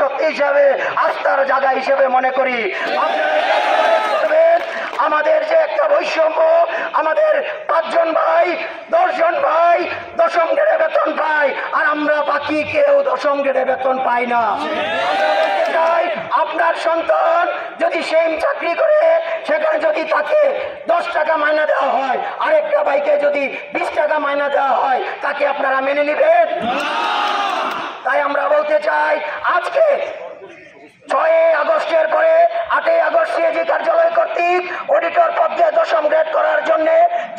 শক্তি হিসাবে, আস্থার জায়গা হিসেবে মনে করি। আমাদের যে একটা বৈষম্য, আমাদের 5 জন ভাই 10 জন ভাই দশম গ্রেডে বেতন পায়, আর আমরা বাকি কেউ দশম গ্রেডে বেতন পাই না। আপনার সন্তান যদি সেম চাকরি করে, সেখানে যদি তাকে 10 টাকা মাইনা দেওয়া হয়, আরেকটা ভাইকে যদি 20 টাকা মাইনা দেওয়া হয়, তাকে আপনারা মেনে নেবেন? তাই আমরা বলতে চাই, আজকে 6 আগস্টের পরে 8 আগস্ট সিএজি কার্যালয় কর্তৃক অডিটর পদে দশম গ্রেড করার জন্য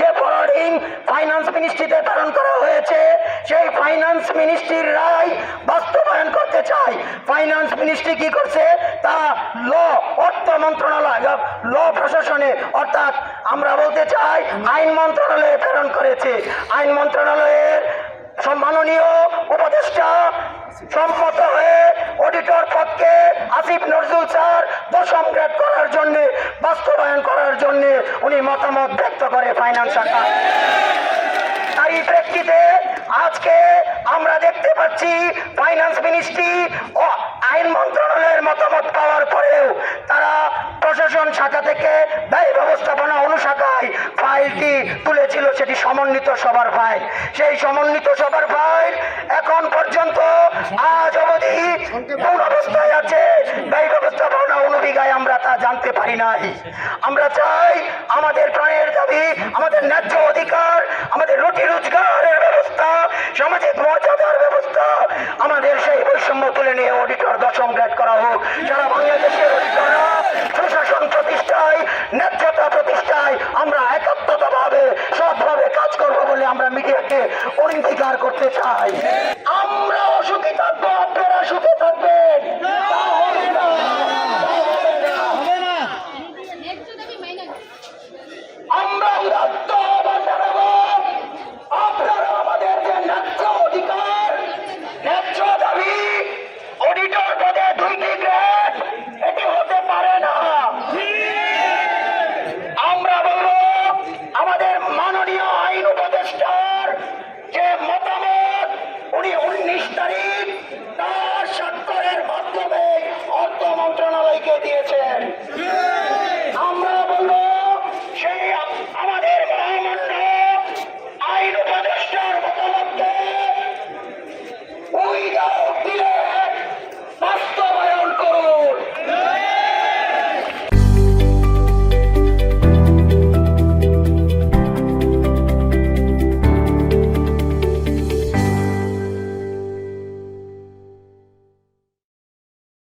যে ফরওয়ার্ডিং ফাইন্যান্স মিনিস্ট্রিতে প্রেরণ করা হয়েছে, সেই ফাইন্যান্স মিনিস্ট্রির রায় বাস্তবায়ন করতে চাই। ফাইন্যান্স মিনিস্ট্রি কি করছে তা অর্থ মন্ত্রণালয়, ল প্রশাসনে, অর্থাৎ আমরা বলতে চাই আইন মন্ত্রণালয়ে প্রেরণ করেছে। আইন মন্ত্রণালয়ের সম্মাননীয় উপদেষ্টা সম্মত হয়ে অডিটর পদকে আসিফ নজরুল স্যার দশম গ্রেড করার জন্য, বাস্তবায়ন করার জন্য উনি মতামত ব্যক্ত করে ফাইন্যান্স শাখা। তাই প্রেক্ষিতে আজকে আমরা দেখতে পাচ্ছি ফাইন্যান্স মিনিস্ট্রি ও আইন মন্ত্রণালয়ের মতামত পাওয়ার পরেও তারা প্রশাসন শাখা থেকে ব্যয় ব্যবস্থাপনা অনুশাখায় ফাইলটি তুলেছিল, সেটি সমন্বিত সভার ফাইল। সেই সমন্বিত সভার ফাইল এখন পর্যন্ত আজ অবধি কোন অবস্থায় আছে, ব্যয় ব্যবস্থাপনা অনুবিঘায় আমরা তা জানতে পারি নাই। আমরা চাই আমাদের প্রাণের দাবি, আমাদের ন্যায্য অধিকার, আমাদের রুটি রোজগারের ব্যবস্থা, সামাজিক মর্যাদার ব্যবস্থা, আমাদের সেই বৈষম্য তুলে নিয়ে অডিটর দশম গ্রেড করা হোক। সারা বাংলাদেশের অডিটররা প্রশাসন প্রতিষ্ঠায়, ন্যায্যতা প্রতিষ্ঠায় আমরা একাত্মতাভাবে সৎভাবে কাজ করবো বলে আমরা মিডিয়াকে অঙ্গীকার করতে চাই। আমরাও সুখী থাকবো, আপনারা সুখী থাকবেন। আমরা উদাত্ত আহ্বান জানাবো, আপনারা আমাদের যে ন্যায্য অধিকার, ন্যায্য দাবি, অডিটর পদে 2টি গ্রেড, এটি হতে পারে না। আমরা বলবো আমাদের মাননীয় আইন উপদেষ্টার যে মতামত উনি 19 তারিখ তার স্বাক্ষরের মাধ্যমে অর্থ মন্ত্রণালয়কে দিয়েছে।